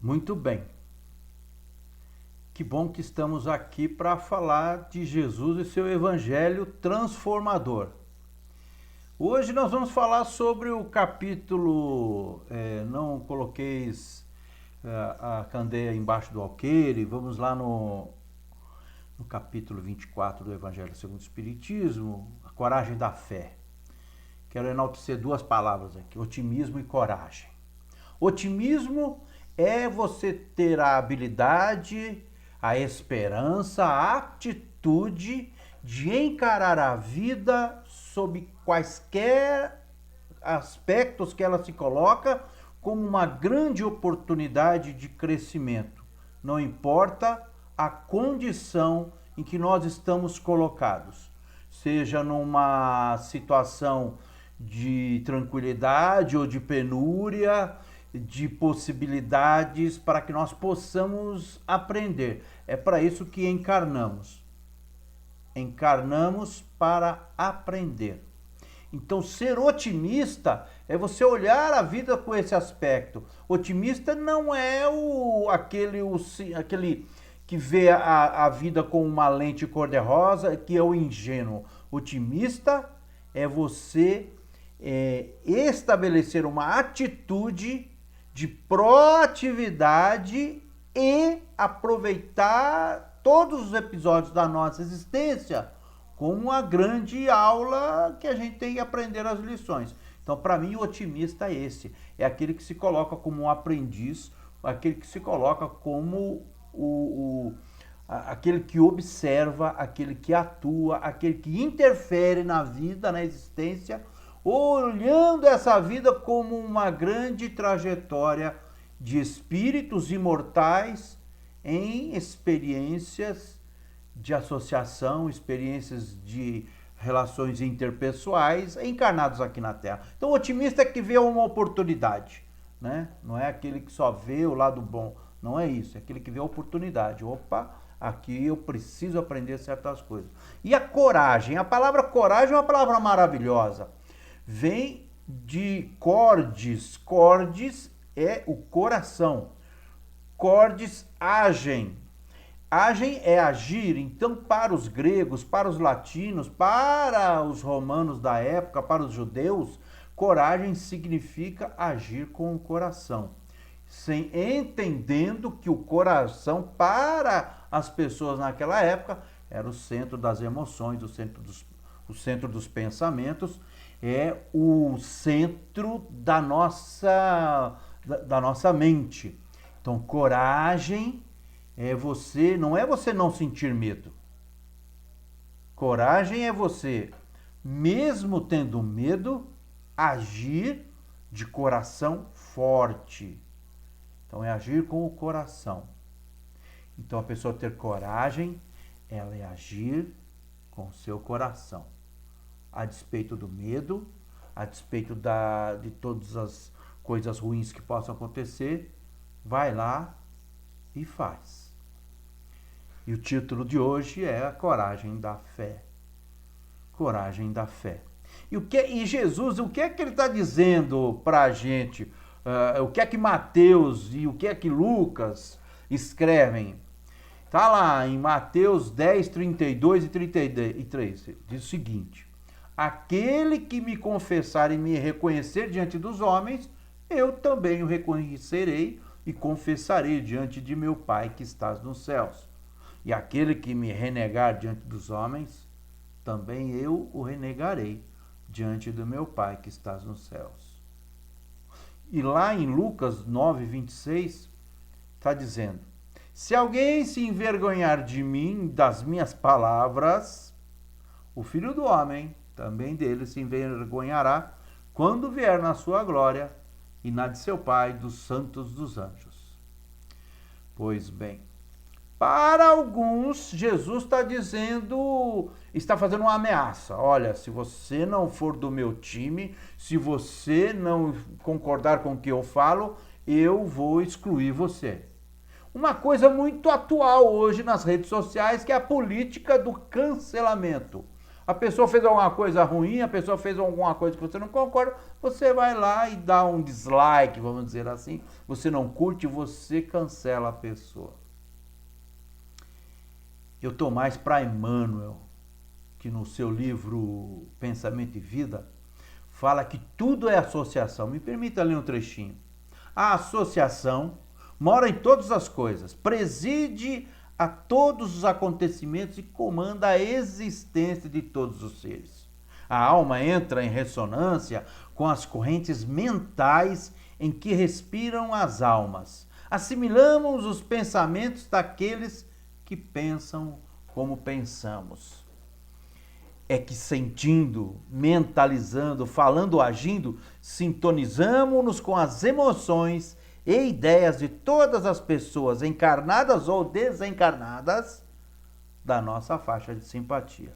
Muito bem. Que bom que estamos aqui para falar de Jesus e seu evangelho transformador. Hoje nós vamos falar sobre o capítulo, não coloqueis a candeia embaixo do alqueire, vamos lá no capítulo 24 do Evangelho segundo o Espiritismo, a coragem da fé. Quero enaltecer duas palavras aqui, otimismo e coragem. Otimismo é você ter a habilidade, a esperança, a atitude de encarar a vida sob quaisquer aspectos que ela se coloca como uma grande oportunidade de crescimento. Não importa a condição em que nós estamos colocados, seja numa situação de tranquilidade ou de penúria, de possibilidades para que nós possamos aprender. É para isso que encarnamos. Encarnamos para aprender. Então, ser otimista é você olhar a vida com esse aspecto. Otimista não é aquele que vê a vida com uma lente cor-de-rosa, que é o ingênuo. Otimista é você estabelecer uma atitude de proatividade e aproveitar todos os episódios da nossa existência como uma grande aula que a gente tem que aprender as lições. Então, para mim, o otimista é esse. É aquele que se coloca como um aprendiz, aquele que se coloca como aquele que observa, aquele que atua, aquele que interfere na vida, na existência, olhando essa vida como uma grande trajetória de espíritos imortais em experiências de associação, experiências de relações interpessoais encarnados aqui na Terra. Então, o otimista é que vê uma oportunidade, né? Não é aquele que só vê o lado bom, não é isso, é aquele que vê a oportunidade. Opa, aqui eu preciso aprender certas coisas. E a coragem, a palavra coragem é uma palavra maravilhosa. Vem de cordes, cordes é o coração, cordes agem. Agem é agir, então para os gregos, para os latinos, para os romanos da época, para os judeus, coragem significa agir com o coração. Entendendo que o coração, para as pessoas naquela época, era o centro das emoções, o centro dos pensamentos, é o centro da nossa mente. Então, coragem não é você não sentir medo. Coragem é você, mesmo tendo medo, agir de coração forte. Então, é agir com o coração. Então, a pessoa ter coragem, ela é agir com o seu coração. A despeito do medo, a despeito de todas as coisas ruins que possam acontecer, vai lá e faz. E o título de hoje é a coragem da fé. Coragem da fé. E Jesus, o que é que ele está dizendo para a gente? O que é que Mateus e o que é que Lucas escrevem? Está lá em Mateus 10, 32 e 33. Diz o seguinte: aquele que me confessar e me reconhecer diante dos homens, eu também o reconhecerei e confessarei diante de meu Pai que estás nos céus. E aquele que me renegar diante dos homens, também eu o renegarei diante do meu Pai que estás nos céus. E lá em Lucas 9, 26, está dizendo: se alguém se envergonhar de mim, das minhas palavras, o Filho do Homem também dele se envergonhará quando vier na sua glória e na de seu Pai, dos santos dos anjos. Pois bem, para alguns, Jesus está fazendo uma ameaça. Olha, se você não for do meu time, se você não concordar com o que eu falo, eu vou excluir você. Uma coisa muito atual hoje nas redes sociais, que é a política do cancelamento. A pessoa fez alguma coisa ruim, a pessoa fez alguma coisa que você não concorda, você vai lá e dá um dislike, vamos dizer assim. Você não curte, você cancela a pessoa. Eu estou mais para Emmanuel, que no seu livro Pensamento e Vida, fala que tudo é associação. Me permita ler um trechinho. A associação mora em todas as coisas, preside a todos os acontecimentos e comanda a existência de todos os seres. A alma entra em ressonância com as correntes mentais em que respiram as almas. Assimilamos os pensamentos daqueles que pensam como pensamos. É que sentindo, mentalizando, falando, agindo, sintonizamos-nos com as emoções e ideias de todas as pessoas, encarnadas ou desencarnadas, da nossa faixa de simpatia.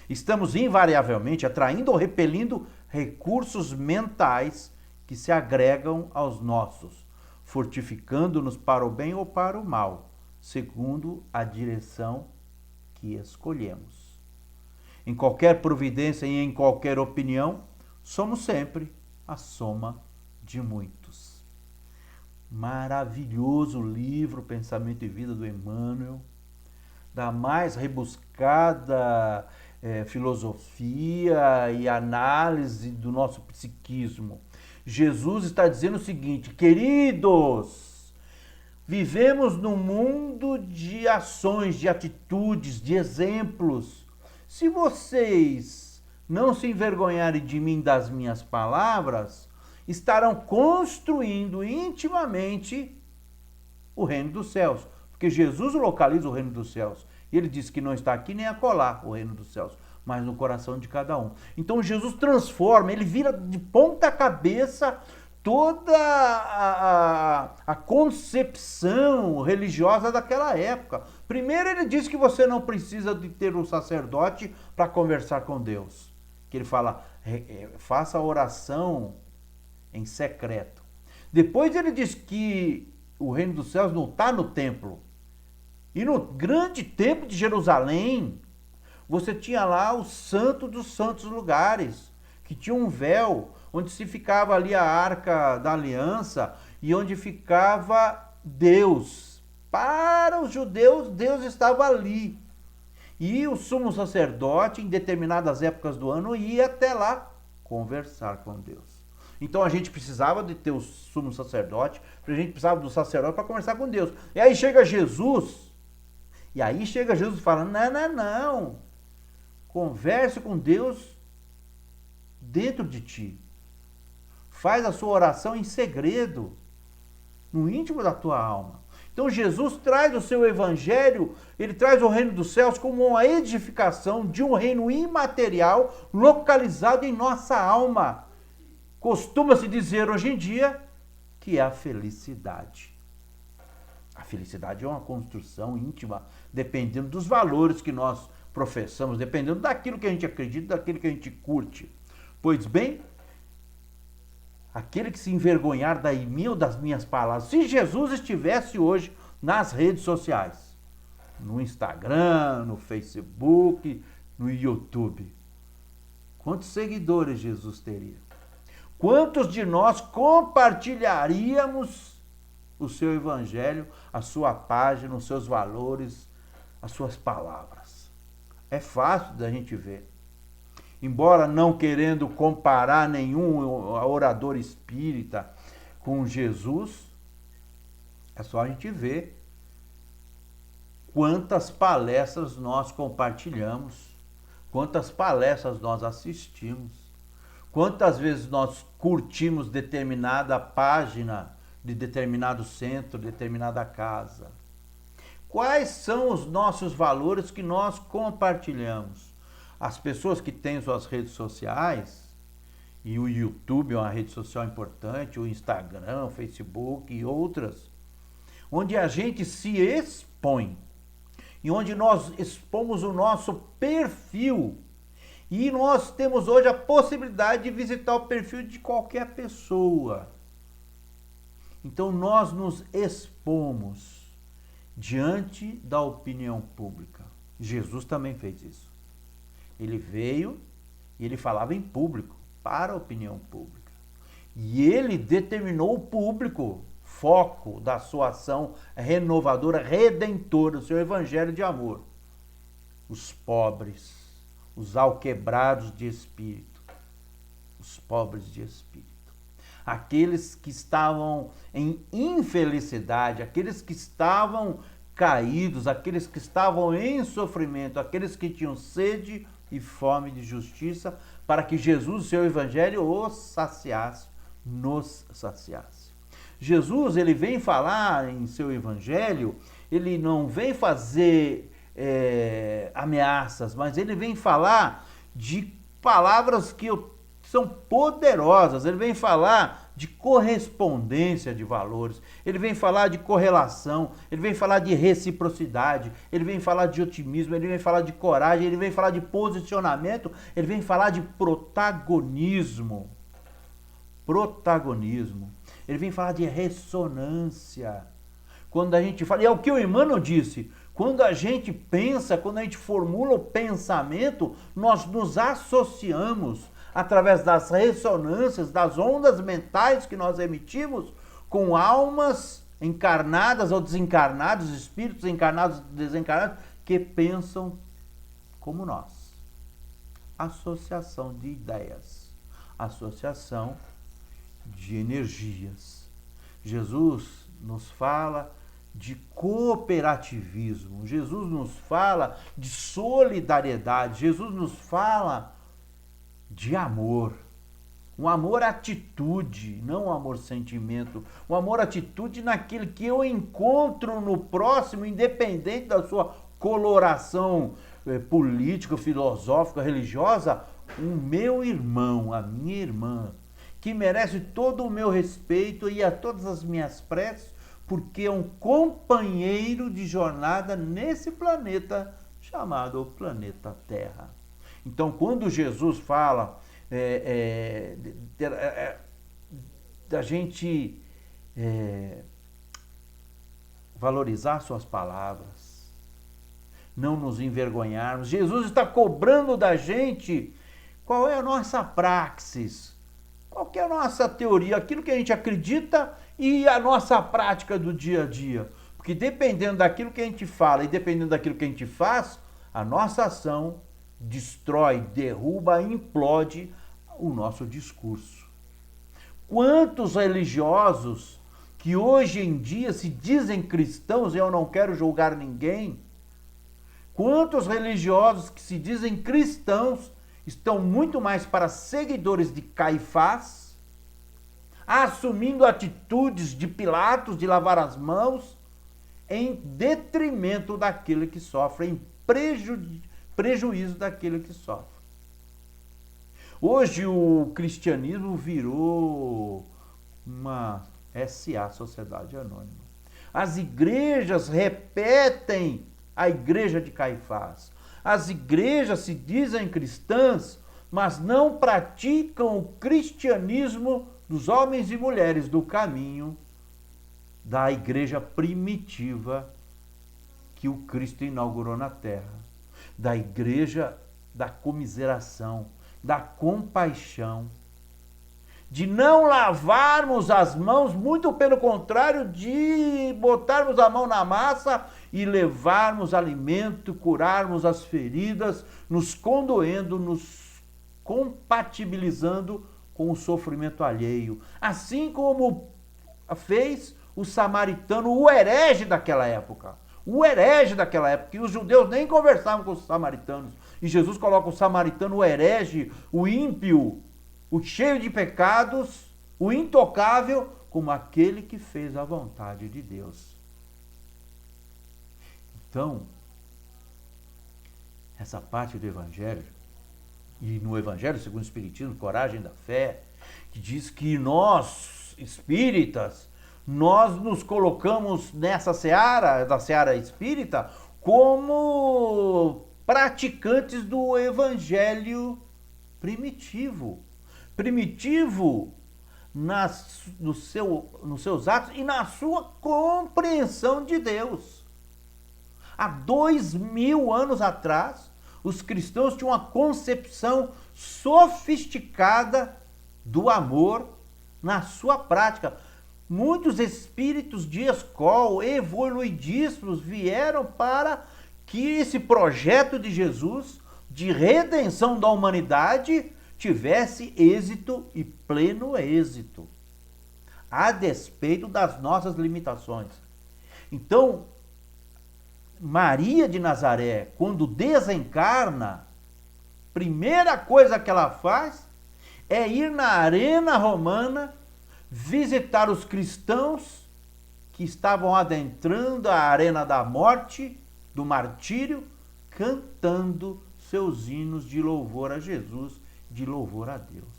Estamos invariavelmente atraindo ou repelindo recursos mentais que se agregam aos nossos, fortificando-nos para o bem ou para o mal, segundo a direção que escolhemos. Em qualquer providência e em qualquer opinião, somos sempre a soma de muitos. Maravilhoso livro, Pensamento e Vida, do Emmanuel, da mais rebuscada filosofia e análise do nosso psiquismo. Jesus está dizendo o seguinte: queridos, vivemos num mundo de ações, de atitudes, de exemplos. Se vocês não se envergonharem de mim, das minhas palavras, estarão construindo intimamente o reino dos céus. Porque Jesus localiza o reino dos céus. E ele diz que não está aqui nem acolá o reino dos céus, mas no coração de cada um. Então Jesus transforma, ele vira de ponta cabeça toda a concepção religiosa daquela época. Primeiro ele diz que você não precisa de ter um sacerdote para conversar com Deus. Que ele fala, faça a oração em secreto. Depois ele diz que o reino dos céus não está no templo. E no grande templo de Jerusalém, você tinha lá o santo dos santos lugares, que tinha um véu, onde se ficava ali a arca da aliança e onde ficava Deus. Para os judeus, Deus estava ali. E o sumo sacerdote, em determinadas épocas do ano, ia até lá conversar com Deus. Então a gente precisava de ter o sumo sacerdote, a gente precisava do sacerdote para conversar com Deus. E aí chega Jesus, e fala, não, converse com Deus dentro de ti. Faz a sua oração em segredo, no íntimo da tua alma. Então Jesus traz o seu evangelho, ele traz o reino dos céus como uma edificação de um reino imaterial localizado em nossa alma. Costuma-se dizer hoje em dia que é a felicidade. A felicidade é uma construção íntima, dependendo dos valores que nós professamos, dependendo daquilo que a gente acredita, daquilo que a gente curte. Pois bem, aquele que se envergonhar da minha ou das minhas palavras, se Jesus estivesse hoje nas redes sociais, no Instagram, no Facebook, no YouTube, quantos seguidores Jesus teria? Quantos de nós compartilharíamos o seu evangelho, a sua página, os seus valores, as suas palavras? É fácil da gente ver. Embora não querendo comparar nenhum orador espírita com Jesus, é só a gente ver quantas palestras nós compartilhamos, quantas palestras nós assistimos, quantas vezes nós curtimos determinada página de determinado centro, determinada casa. Quais são os nossos valores que nós compartilhamos? As pessoas que têm suas redes sociais, e o YouTube é uma rede social importante, o Instagram, o Facebook e outras, onde a gente se expõe, e onde nós expomos o nosso perfil, e nós temos hoje a possibilidade de visitar o perfil de qualquer pessoa. Então nós nos expomos diante da opinião pública. Jesus também fez isso. Ele veio e ele falava em público, para a opinião pública. E ele determinou o público, foco da sua ação renovadora, redentora, o seu evangelho de amor. Os pobres, os alquebrados de espírito, os pobres de espírito. Aqueles que estavam em infelicidade, aqueles que estavam caídos, aqueles que estavam em sofrimento, aqueles que tinham sede e fome de justiça, para que Jesus, seu evangelho, os saciasse, nos saciasse. Jesus, ele vem falar em seu evangelho, ele não vem fazer ameaças, mas ele vem falar de palavras que são poderosas. Ele vem falar de correspondência de valores, ele vem falar de correlação, ele vem falar de reciprocidade, ele vem falar de otimismo, ele vem falar de coragem, ele vem falar de posicionamento, ele vem falar de protagonismo. Protagonismo. Ele vem falar de ressonância. Quando a gente fala, e é o que o Emmanuel disse, quando a gente pensa, quando a gente formula o pensamento, nós nos associamos através das ressonâncias, das ondas mentais que nós emitimos, com almas encarnadas ou desencarnadas, espíritos encarnados ou desencarnados, que pensam como nós. Associação de ideias, associação de energias. Jesus nos fala de cooperativismo, Jesus nos fala de solidariedade, Jesus nos fala de amor, um amor-atitude, não um amor-sentimento, um amor-atitude naquilo que eu encontro no próximo, independente da sua coloração política, filosófica, religiosa, o meu irmão, a minha irmã, que merece todo o meu respeito e a todas as minhas preces, porque é um companheiro de jornada nesse planeta chamado planeta Terra. Então, quando Jesus fala da gente valorizar suas palavras, não nos envergonharmos, Jesus está cobrando da gente qual é a nossa praxis, qual que é a nossa teoria, aquilo que a gente acredita e a nossa prática do dia a dia. Porque dependendo daquilo que a gente fala e dependendo daquilo que a gente faz, a nossa ação destrói, derruba, implode o nosso discurso. Quantos religiosos que hoje em dia se dizem cristãos, e eu não quero julgar ninguém, quantos religiosos que se dizem cristãos estão muito mais para seguidores de Caifás, assumindo atitudes de Pilatos, de lavar as mãos, em detrimento daquele que sofre, em prejuízo daquele que sofre. Hoje o cristianismo virou uma SA, Sociedade Anônima. As igrejas repetem a igreja de Caifás. As igrejas se dizem cristãs, mas não praticam o cristianismo dos homens e mulheres do caminho da igreja primitiva que o Cristo inaugurou na terra. Da igreja da comiseração, da compaixão, de não lavarmos as mãos, muito pelo contrário, de botarmos a mão na massa e levarmos alimento, curarmos as feridas, nos condoendo, nos compatibilizando com o sofrimento alheio. Assim como fez o samaritano, o herege daquela época. O herege daquela época, que os judeus nem conversavam com os samaritanos. E Jesus coloca o samaritano, o herege, o ímpio, o cheio de pecados, o intocável, como aquele que fez a vontade de Deus. Então, essa parte do Evangelho, e no Evangelho segundo o Espiritismo, Coragem da Fé, que diz que nós, espíritas, nós nos colocamos nessa seara, da seara espírita, como praticantes do Evangelho primitivo. Primitivo nos seus atos e na sua compreensão de Deus. Há 2000 anos atrás, Os cristãos tinham uma concepção sofisticada do amor na sua prática. Muitos espíritos de escola evoluidíssimos vieram para que esse projeto de Jesus, de redenção da humanidade, tivesse êxito e pleno êxito, a despeito das nossas limitações. Então, Maria de Nazaré, quando desencarna, primeira coisa que ela faz é ir na arena romana visitar os cristãos que estavam adentrando a arena da morte, do martírio, cantando seus hinos de louvor a Jesus, de louvor a Deus.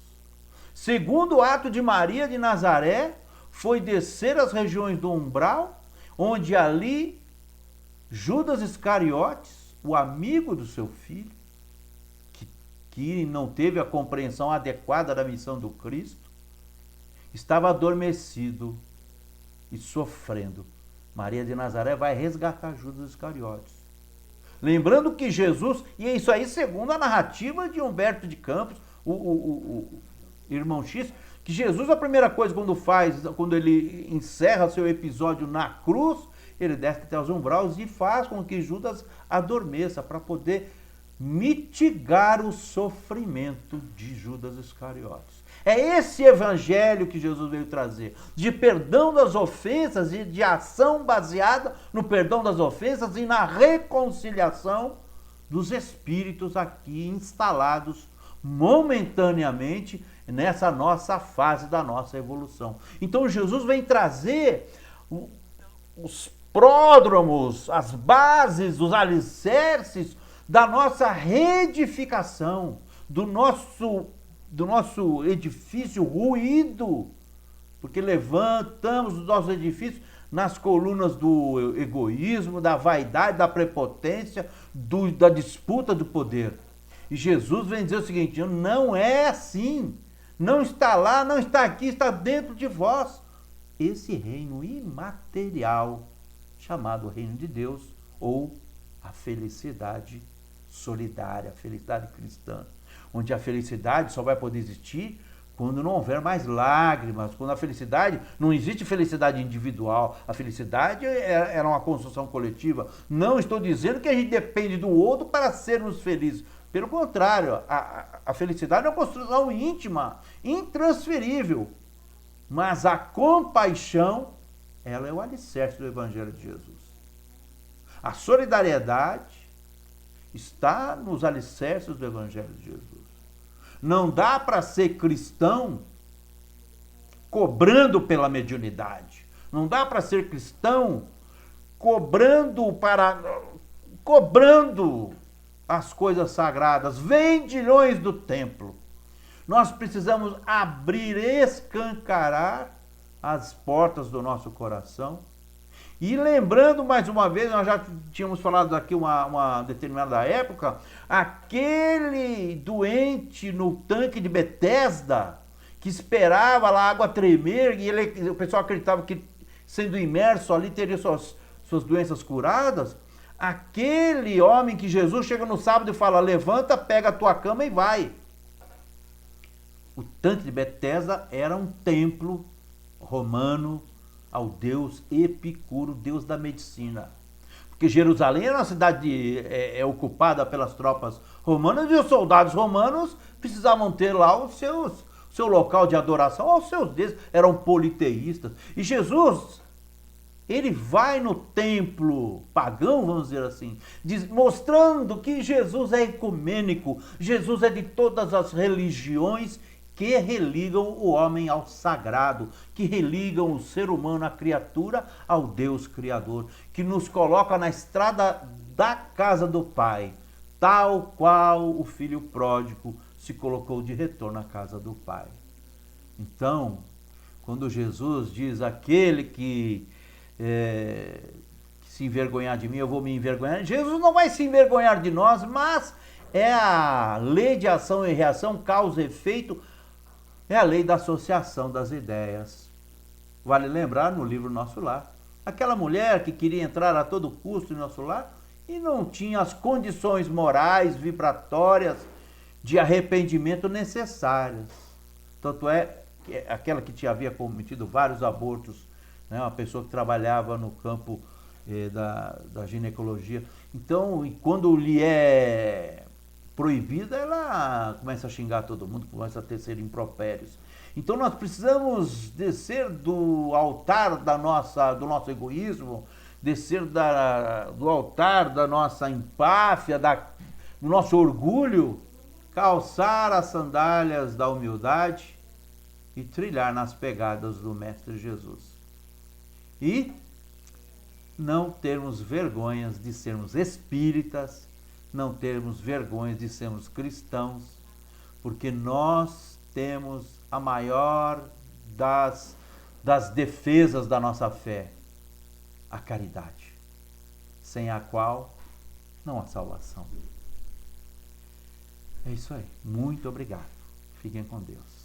Segundo ato de Maria de Nazaré foi descer às regiões do umbral, onde ali Judas Iscariotes, o amigo do seu filho, que não teve a compreensão adequada da missão do Cristo, estava adormecido e sofrendo. Maria de Nazaré vai resgatar Judas Iscariotes. Lembrando que Jesus, e é isso aí segundo a narrativa de Humberto de Campos, o irmão X, que Jesus, a primeira coisa quando ele encerra seu episódio na cruz, ele desce até os umbrais e faz com que Judas adormeça para poder mitigar o sofrimento de Judas Iscariotes. É esse evangelho que Jesus veio trazer, de perdão das ofensas e de ação baseada no perdão das ofensas e na reconciliação dos espíritos aqui instalados momentaneamente nessa nossa fase da nossa evolução. Então Jesus vem trazer os pródromos, as bases, os alicerces da nossa reedificação, do nosso edifício ruído, porque levantamos os nossos edifícios nas colunas do egoísmo, da vaidade, da prepotência, da disputa do poder. E Jesus vem dizer o seguinte: não é assim, não está lá, não está aqui, está dentro de vós. Esse reino imaterial, chamado reino de Deus, ou a felicidade solidária, a felicidade cristã, onde a felicidade só vai poder existir quando não houver mais lágrimas, quando a felicidade, não existe felicidade individual, a felicidade era uma construção coletiva. Não estou dizendo que a gente depende do outro para sermos felizes. Pelo contrário, a felicidade é uma construção íntima, intransferível. Mas a compaixão, ela é o alicerce do Evangelho de Jesus. A solidariedade está nos alicerces do Evangelho de Jesus. Não dá para ser cristão cobrando pela mediunidade. Não dá para ser cristão cobrando as coisas sagradas, vendilhões do templo. Nós precisamos abrir, escancarar as portas do nosso coração. E lembrando mais uma vez, nós já tínhamos falado aqui uma determinada época, aquele doente no tanque de Betesda, que esperava lá a água tremer, e o pessoal acreditava que sendo imerso ali teria suas doenças curadas. Aquele homem que Jesus chega no sábado e fala: levanta, pega a tua cama e vai. O tanque de Betesda era um templo romano ao deus Epicuro, deus da medicina. Porque Jerusalém era uma cidade ocupada pelas tropas romanas, e os soldados romanos precisavam ter lá o seu local de adoração aos seus deuses, eram politeístas. E Jesus, ele vai no templo pagão, vamos dizer assim, mostrando que Jesus é ecumênico, Jesus é de todas as religiões que religam o homem ao sagrado, que religam o ser humano, a criatura, ao Deus Criador, que nos coloca na estrada da casa do Pai, tal qual o filho pródigo se colocou de retorno à casa do Pai. Então, quando Jesus diz: aquele que se envergonhar de mim, eu vou me envergonhar, Jesus não vai se envergonhar de nós, mas é a lei de ação e reação, causa e efeito. É a lei da associação das ideias. Vale lembrar no livro Nosso Lar, aquela mulher que queria entrar a todo custo em nosso lar e não tinha as condições morais, vibratórias de arrependimento necessárias. Tanto é que aquela que havia cometido vários abortos, né, uma pessoa que trabalhava no campo da ginecologia. Então, quando lhe é proibida, ela começa a xingar todo mundo, começa a tecer impropérios. Então nós precisamos descer do altar do nosso egoísmo, descer do altar da nossa empáfia, do nosso orgulho, calçar as sandálias da humildade e trilhar nas pegadas do Mestre Jesus. E não termos vergonhas de sermos espíritas, não termos vergonha de sermos cristãos, porque nós temos a maior das defesas da nossa fé, a caridade, sem a qual não há salvação. É isso aí. Muito obrigado. Fiquem com Deus.